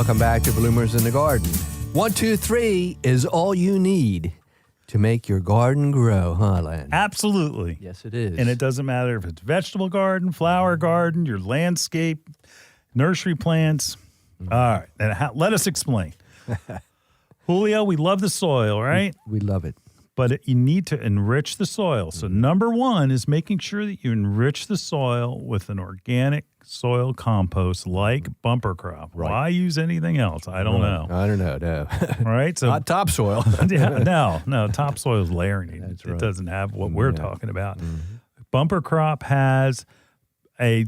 Welcome back to Bloomers in the Garden. 1, 2, 3 is all you need to make your garden grow, huh, Len? Absolutely. Yes, it is. And it doesn't matter if it's vegetable garden, flower garden, your landscape, nursery plants. All right. And let us explain. Julio, we love the soil, right? We love it. But you need to enrich the soil. So number one is making sure that you enrich the soil with an organic soil compost like bumper crop. Right. Why use anything else? I don't know. I don't know, no. All right. So Not topsoil. yeah, no. Topsoil is layering. That's It right. doesn't have what we're talking about. Bumper crop has a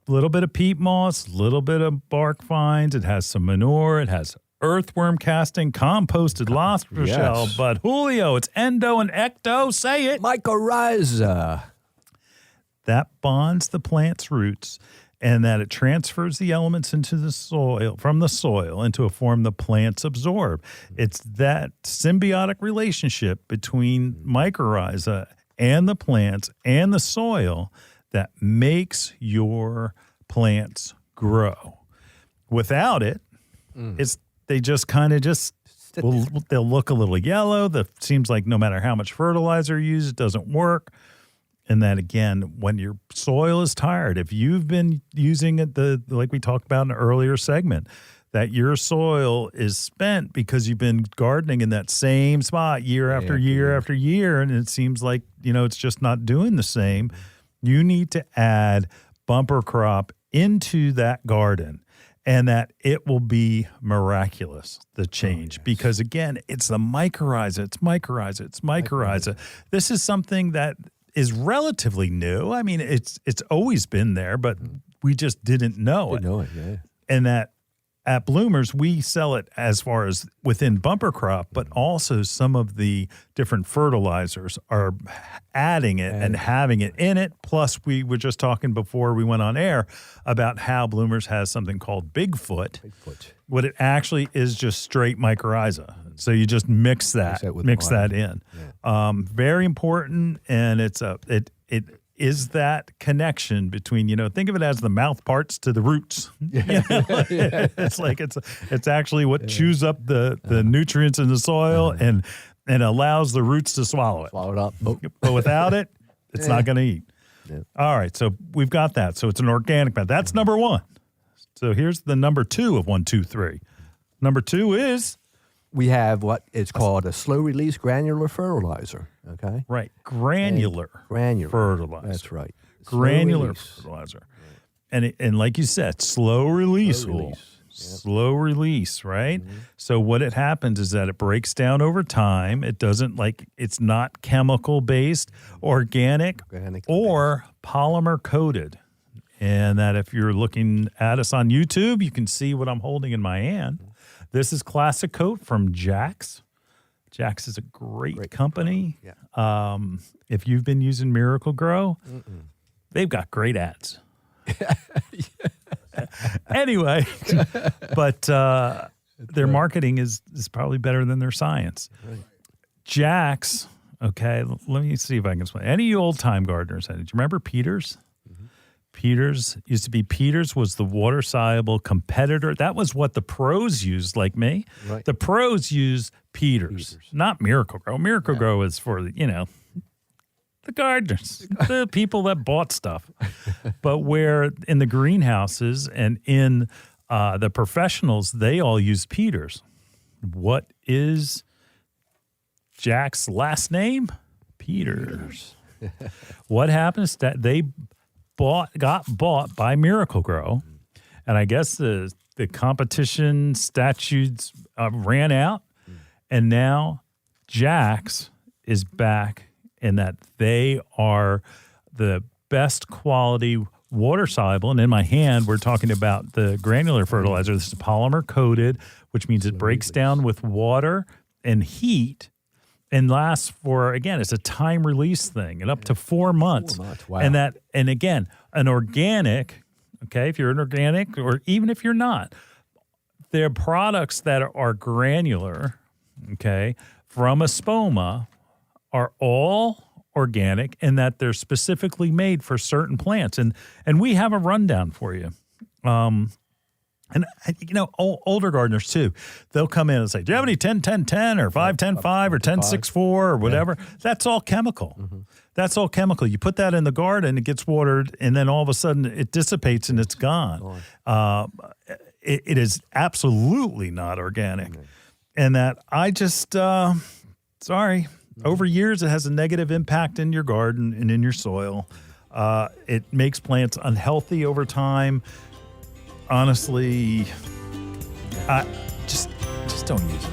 little bit of peat moss, little bit of bark fines. It has some manure. It has earthworm casting, composted lobster shell. But Julio, it's endo and ecto. Say it. Mycorrhiza. That bonds the plant's roots, and that it transfers the elements into the soil, from the soil into a form the plants absorb. It's that symbiotic relationship between mycorrhiza and the plants and the soil that makes your plants grow. Without it, they just kind of they'll look a little yellow. That seems like no matter how much fertilizer you use, it doesn't work. And that, again, when your soil is tired, if you've been using it, like we talked about in an earlier segment, that your soil is spent because you've been gardening in that same spot year after year after year, and it seems like, it's just not doing the same, you need to add bumper crop into that garden, and that it will be miraculous, the change. Because, again, it's the mycorrhiza. It's mycorrhiza. This is something that is relatively new. I mean, it's always been there, but we just didn't know it. And that at Bloomers, we sell it as far as within bumper crop, but also some of the different fertilizers are adding it and having it in it. Plus, we were just talking before we went on air about how Bloomers has something called Bigfoot. What it actually is just straight mycorrhiza. So you just mix that in. Very important, and it is that connection between, think of it as the mouth parts to the roots. It's like it's actually what chews up the nutrients in the soil and allows the roots to swallow it. Swallow it up. But without it, it's not going to eat. All right, so we've got that. So it's an organic method. That's number one. So here's the number two of 1, 2, 3. Number two is we have what is called a slow-release granular fertilizer, okay? Right, granular fertilizer. That's right. Granular fertilizer. And like you said, slow release. Slow release, right? So what it happens is that it breaks down over time. It doesn't it's not chemical-based, organic or polymer-coated. And that if you're looking at us on YouTube, you can see what I'm holding in my hand. This is Classic Coat from Jax. Jax is a great company. If you've been using Miracle Grow, they've got great ads. Anyway, but their marketing is probably better than their science. Jax, okay, let me see if I can explain. Any old-time gardeners, did you remember Peters? Peters was the water-soluble competitor. That was what the pros used, like me. Right. The pros use Peters, not Miracle Grow. Miracle Grow is for, the gardeners, the people that bought stuff. But where in the greenhouses and in the professionals, they all use Peters. What is Jack's last name? Peters. What happens that they got bought by Miracle Grow, and I guess the competition statutes ran out, and now Jax is back in that they are the best quality water soluble. And in my hand, we're talking about the granular fertilizer. This is polymer coated, which means it breaks down with water and heat. And lasts for, again, it's a time release thing, and up to 4 months. 4 months, wow. And again, an organic, okay, if you're an organic or even if you're not, they're products that are granular, okay, from a spoma are all organic in that they're specifically made for certain plants. And we have a rundown for you. And, older gardeners, too, they'll come in and say, do you have any 10-10-10 or 5-10-5 or 10-6-4 or whatever? Yeah. That's all chemical. Mm-hmm. That's all chemical. You put that in the garden, it gets watered, and then all of a sudden it dissipates and it's gone. It is absolutely not organic. Mm-hmm. And that I just, over years it has a negative impact in your garden and in your soil. It makes plants unhealthy over time. Honestly, I just don't use it.